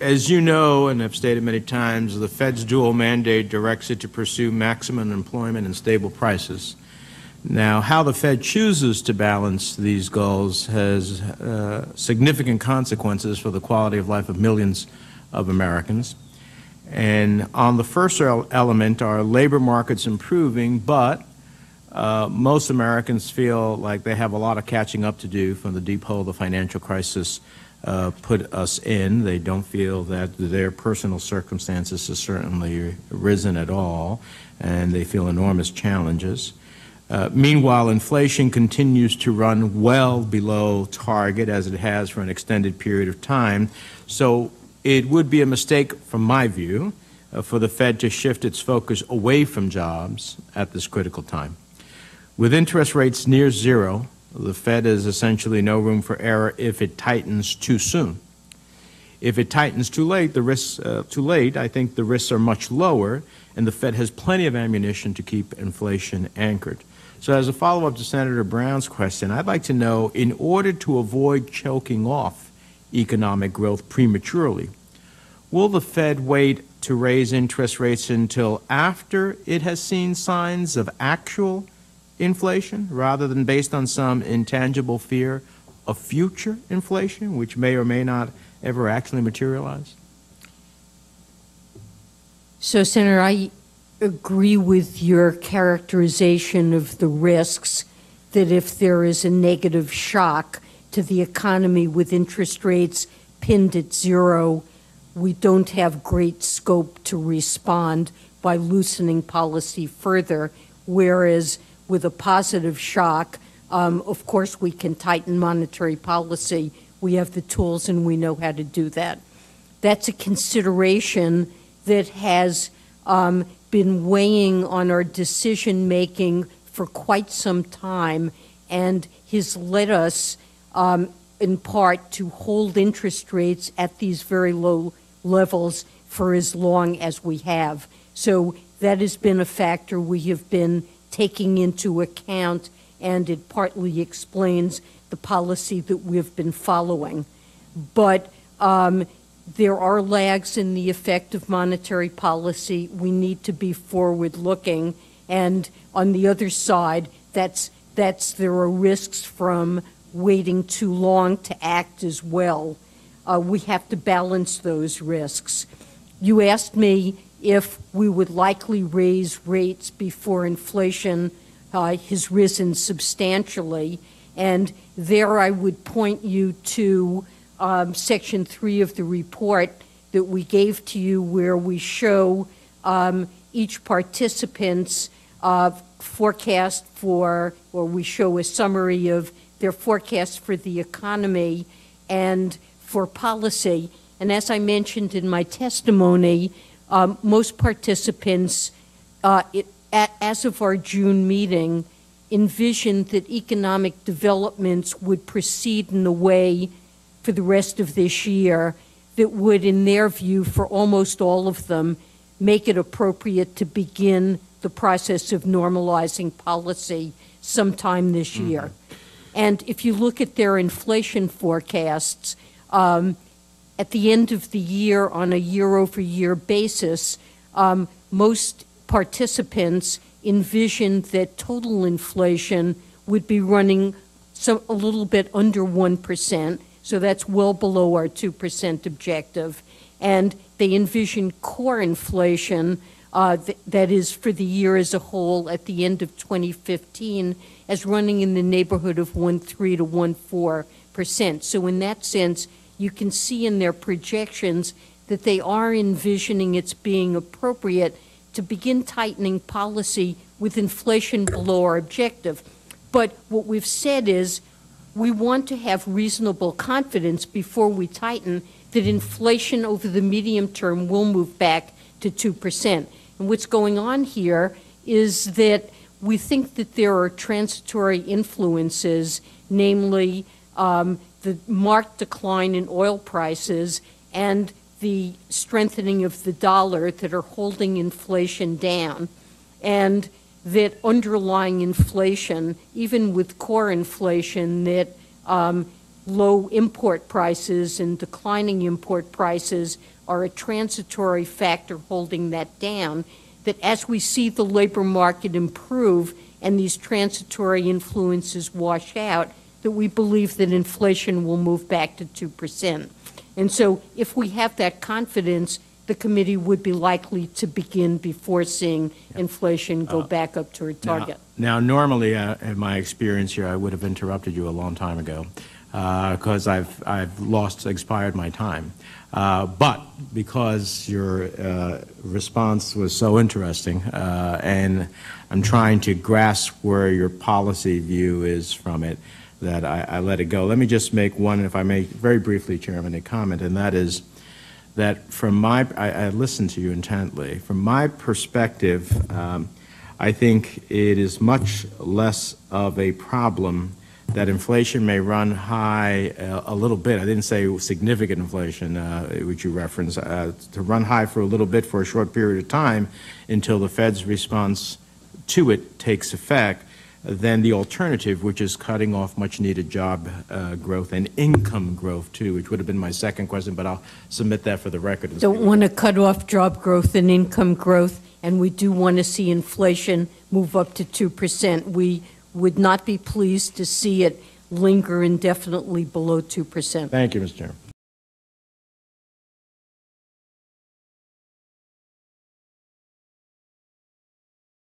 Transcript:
as you know and have stated many times, the Fed's dual mandate directs it to pursue maximum employment and stable prices. Now, how the Fed chooses to balance these goals has significant consequences for the quality of life of millions of Americans. And on the first element, our labor market's improving, but most Americans feel like they have a lot of catching up to do from the deep hole the financial crisis put us in. They don't feel that their personal circumstances have certainly risen at all, and they feel enormous challenges. Meanwhile, inflation continues to run well below target, as it has for an extended period of time. So it would be a mistake, from my view, for the Fed to shift its focus away from jobs at this critical time. With interest rates near zero, the Fed has essentially no room for error if it tightens too soon. If it tightens too late, I think the risks are much lower, and the Fed has plenty of ammunition to keep inflation anchored. So as a follow-up to Senator Brown's question, I'd like to know, in order to avoid choking off economic growth prematurely, will the Fed wait to raise interest rates until after it has seen signs of actual inflation, rather than based on some intangible fear of future inflation, which may or may not ever actually materialize? So, Senator, I agree with your characterization of the risks, that if there is a negative shock to the economy with interest rates pinned at zero, we don't have great scope to respond by loosening policy further, whereas with a positive shock, of course we can tighten monetary policy. We have the tools and we know how to do that. That's a consideration that has been weighing on our decision making for quite some time, and has led us in part to hold interest rates at these very low levels for as long as we have. So that has been a factor we have been taking into account, and it partly explains the policy that we've been following. But there are lags in the effect of monetary policy. We need to be forward-looking, and on the other side, there are risks from waiting too long to act as well. We have to balance those risks. You asked me if we would likely raise rates before inflation has risen substantially, and there I would point you to Section 3 of the report that we gave to you, where we show each participant's forecast for, or we show a summary of their forecast for the economy and for policy. And as I mentioned in my testimony, most participants, as of our June meeting, envisioned that economic developments would proceed in a way for the rest of this year that would, in their view, for almost all of them, make it appropriate to begin the process of normalizing policy sometime this year. And if you look at their inflation forecasts, at the end of the year on a year-over-year basis, most participants envisioned that total inflation would be running a little bit under 1%, so that's well below our 2% objective. And they envision core inflation, that is for the year as a whole at the end of 2015, as running in the neighborhood of 1.3 to 1.4%. So in that sense, you can see in their projections that they are envisioning it's being appropriate to begin tightening policy with inflation below our objective. But what we've said is we want to have reasonable confidence before we tighten that inflation over the medium term will move back to 2%. And what's going on here is that we think that there are transitory influences, namely the marked decline in oil prices and the strengthening of the dollar, that are holding inflation down, and that underlying inflation, even with core inflation, that low import prices and declining import prices are a transitory factor holding that down, that as we see the labor market improve and these transitory influences wash out, that we believe that inflation will move back to 2%. And so if we have that confidence, the committee would be likely to begin before seeing inflation go back up to a target. Now normally, in my experience here, I would have interrupted you a long time ago because I've expired my time. But because your response was so interesting, and I'm trying to grasp where your policy view is from it, that I let it go. Let me just make one, if I may, very briefly, Chairman, a comment, and that is that from I listened to you intently. From my perspective, I think it is much less of a problem that inflation may run high a little bit. I didn't say significant inflation, which you referenced, to run high for a little bit for a short period of time until the Fed's response to it takes effect, than the alternative, which is cutting off much-needed job growth and income growth, too, which would have been my second question, but I'll submit that for the record. Don't want to cut off job growth and income growth, and we do want to see inflation move up to 2%. We would not be pleased to see it linger indefinitely below 2%. Thank you, Mr. Chairman.